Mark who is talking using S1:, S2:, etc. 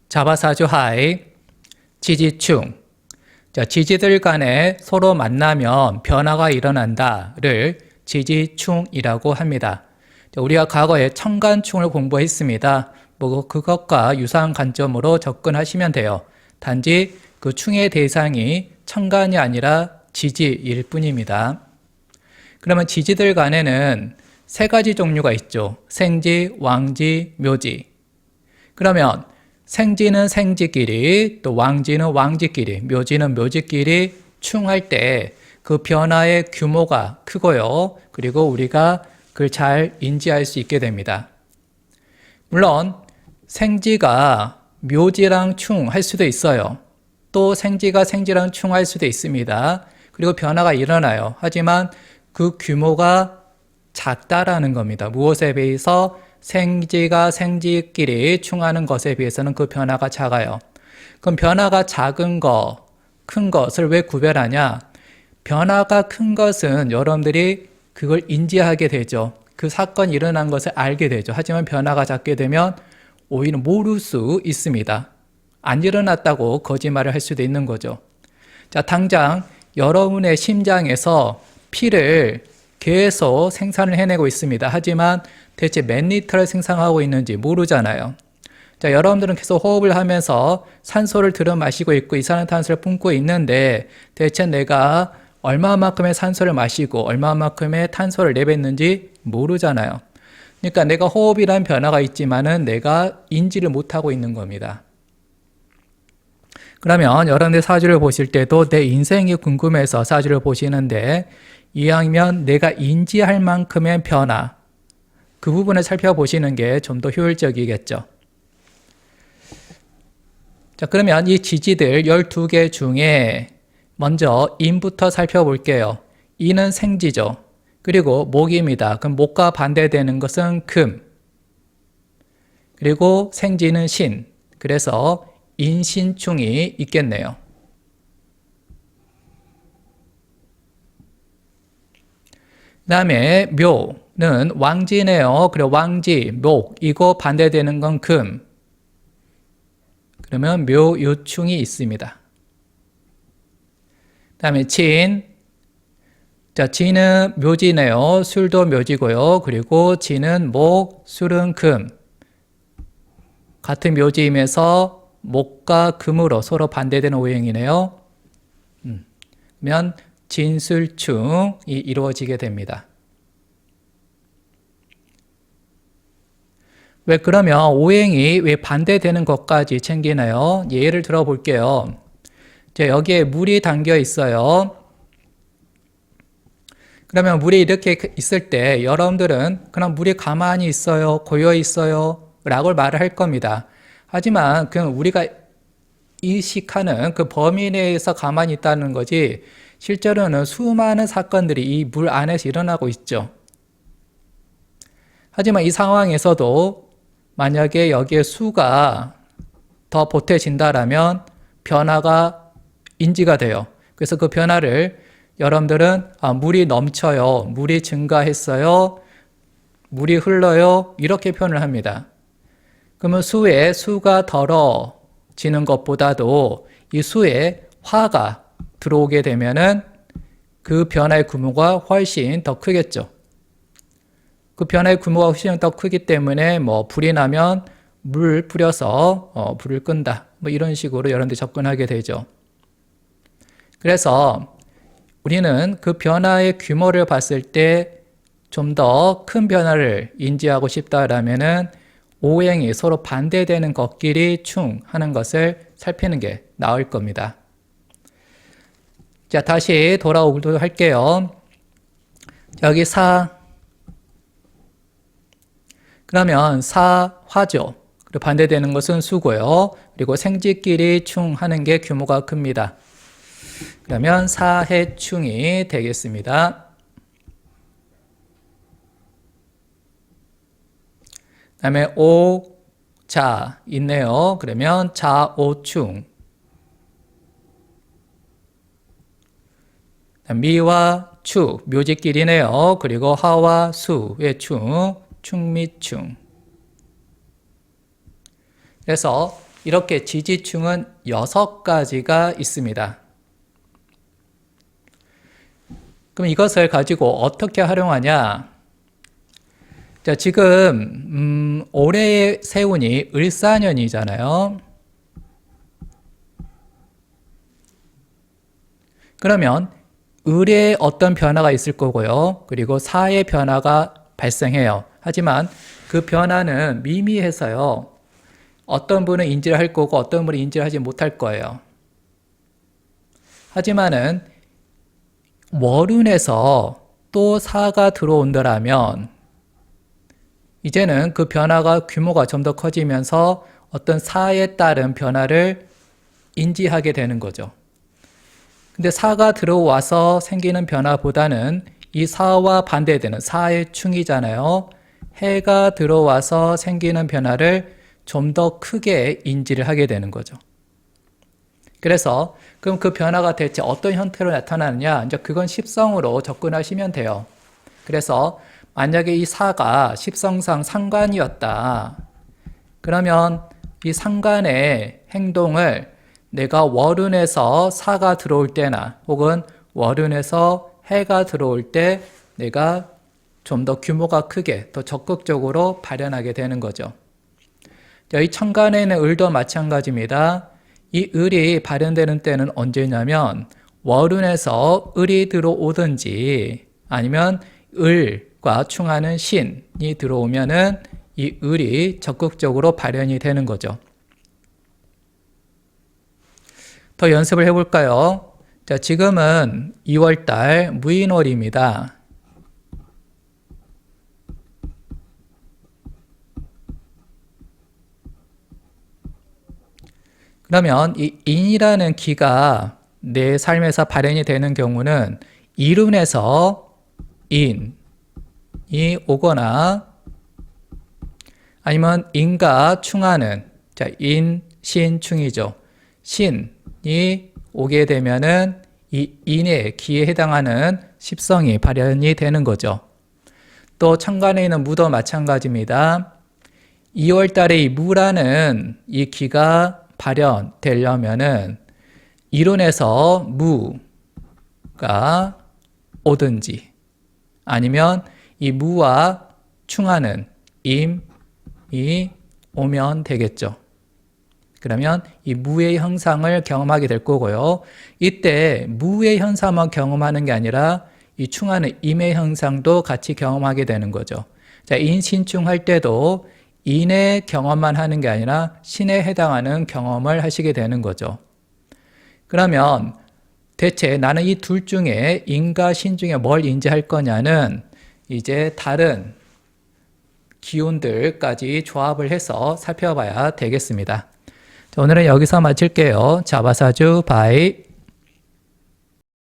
S1: 자바사주하이, 지지충. 자, 지지들 간에 서로 만나면 변화가 일어난다를 지지충이라고 합니다. 자, 우리가 과거에 청간충을 공부했습니다. 그것과 유사한 관점으로 접근하시면 돼요. 단지 그 충의 대상이 청간이 아니라 지지일 뿐입니다. 그러면 지지들 간에는 세 가지 종류가 있죠. 생지, 왕지, 묘지. 그러면 생지는 생지끼리, 또 왕지는 왕지끼리, 묘지는 묘지끼리 충할 때 그 변화의 규모가 크고요. 그리고 우리가 그걸 잘 인지할 수 있게 됩니다. 물론 생지가 묘지랑 충할 수도 있어요. 또 생지가 생지랑 충할 수도 있습니다. 그리고 변화가 일어나요. 하지만 그 규모가 작다라는 겁니다. 무엇에 비해서? 생지가 생지끼리 충하는 것에 비해서는 그 변화가 작아요. 그럼 변화가 작은 거, 큰 것을 왜 구별하냐? 변화가 큰 것은 여러분들이 그걸 인지하게 되죠. 그 사건이 일어난 것을 알게 되죠. 하지만 변화가 작게 되면 오히려 모를 수 있습니다. 안 일어났다고 거짓말을 할 수도 있는 거죠. 자, 당장 여러분의 심장에서 피를 계속 생산을 해내고 있습니다. 하지만 대체 몇 리터를 생산하고 있는지 모르잖아요. 자, 여러분들은 계속 호흡을 하면서 산소를 들여 마시고 있고 이산화탄소를 뿜고 있는데 대체 내가 얼마만큼의 산소를 마시고 얼마만큼의 탄소를 내뱉는지 모르잖아요. 그러니까 내가 호흡이라는 변화가 있지만은 내가 인지를 못하고 있는 겁니다. 그러면 여러분들 사주를 보실 때도 내 인생이 궁금해서 사주를 보시는데 이왕이면 내가 인지할 만큼의 변화, 그 부분을 살펴보시는 게 좀 더 효율적이겠죠. 자, 그러면 이 지지들 12개 중에 먼저 인부터 살펴볼게요. 인은 생지죠. 그리고 목입니다. 그럼 목과 반대되는 것은 금. 그리고 생지는 신. 그래서 인신충이 있겠네요. 그 다음에 묘는 왕지네요. 그리고 왕지, 목, 이거 반대되는 건 금. 그러면 묘유충이 있습니다. 그 다음에 진. 자, 진은 묘지네요. 술도 묘지고요. 그리고 진은 목, 술은 금. 같은 묘지임에서 목과 금으로 서로 반대되는 오행이네요. 그러면 진술충이 이루어지게 됩니다. 왜 그러면 오행이 왜 반대되는 것까지 챙기나요? 예를 들어 볼게요. 여기에 물이 담겨 있어요. 그러면 물이 이렇게 있을 때 여러분들은 그냥 물이 가만히 있어요? 고여 있어요? 라고 말을 할 겁니다. 하지만 그냥 우리가 인식하는 그 범위 내에서 가만히 있다는 거지 실제로는 수많은 사건들이 이 물 안에서 일어나고 있죠. 하지만 이 상황에서도 만약에 여기에 수가 더 보태진다라면 변화가 인지가 돼요. 그래서 그 변화를 여러분들은 물이 넘쳐요. 물이 증가했어요. 물이 흘러요. 이렇게 표현을 합니다. 그러면 수가 덜어지는 것보다도 이 수에 화가 들어오게 되면은 그 변화의 규모가 훨씬 더 크겠죠. 그 변화의 규모가 훨씬 더 크기 때문에 불이 나면 물 뿌려서 불을 끈다. 이런 식으로 여러분들이 접근하게 되죠. 그래서 우리는 그 변화의 규모를 봤을 때 좀 더 큰 변화를 인지하고 싶다라면은 오행이 서로 반대되는 것끼리 충하는 것을 살피는 게 나을 겁니다. 자, 다시 돌아오도록 할게요. 여기 사. 그러면 사화죠. 그리고 반대되는 것은 수고요. 그리고 생지끼리 충하는 게 규모가 큽니다. 그러면 사해충이 되겠습니다. 그 다음에 오자 있네요. 그러면 자오충. 미와 추, 묘지끼리네요. 그리고 하와 수의 충, 충미충. 그래서 이렇게 지지층은 6가지가 있습니다. 그럼 이것을 가지고 어떻게 활용하냐? 자, 지금 올해의 세운이 을사년이잖아요. 그러면 을에 어떤 변화가 있을 거고요. 그리고 사의 변화가 발생해요. 하지만 그 변화는 미미해서요. 어떤 분은 인지를 할 거고 어떤 분은 인지를 하지 못할 거예요. 하지만은 월운에서 또 사가 들어온다라면 이제는 그 변화가 규모가 좀 더 커지면서 어떤 사에 따른 변화를 인지하게 되는 거죠. 근데 사가 들어와서 생기는 변화보다는 이 사와 반대되는 사의 충이잖아요. 해가 들어와서 생기는 변화를 좀 더 크게 인지를 하게 되는 거죠. 그래서 그럼 그 변화가 대체 어떤 형태로 나타나느냐? 이제 그건 십성으로 접근하시면 돼요. 그래서 만약에 이 사가 십성상 상관이었다. 그러면 이 상관의 행동을 내가 월운에서 사가 들어올 때나 혹은 월운에서 해가 들어올 때 내가 좀 더 규모가 크게 더 적극적으로 발현하게 되는 거죠. 이 천간에 있는 을도 마찬가지입니다. 이 을이 발현되는 때는 언제냐면 월운에서 을이 들어오든지 아니면 을과 충하는 신이 들어오면은 이 을이 적극적으로 발현이 되는 거죠. 더 연습을 해볼까요? 자, 지금은 2월달 무인월입니다. 그러면 이 인이라는 기가 내 삶에서 발현이 되는 경우는 이룬에서 인이 오거나 아니면 인과 충하는 자, 인, 신, 충이죠. 신이 오게 되면은 이 인의 기에 해당하는 십성이 발현이 되는 거죠. 또 천간에 있는 무도 마찬가지입니다. 2월 달에 이 무라는 이 기가 발현되려면은 이론에서 무가 오든지 아니면 이 무와 충하는 임이 오면 되겠죠. 그러면 이 무의 현상을 경험하게 될 거고요. 이때 무의 현상만 경험하는 게 아니라 이 충하는 임의 현상도 같이 경험하게 되는 거죠. 자, 인신충 할 때도 인의 경험만 하는 게 아니라 신에 해당하는 경험을 하시게 되는 거죠. 그러면 대체 나는 이 둘 중에 인과 신 중에 뭘 인지할 거냐는 이제 다른 기운들까지 조합을 해서 살펴봐야 되겠습니다. 자, 오늘은 여기서 마칠게요. 자바사주 바이.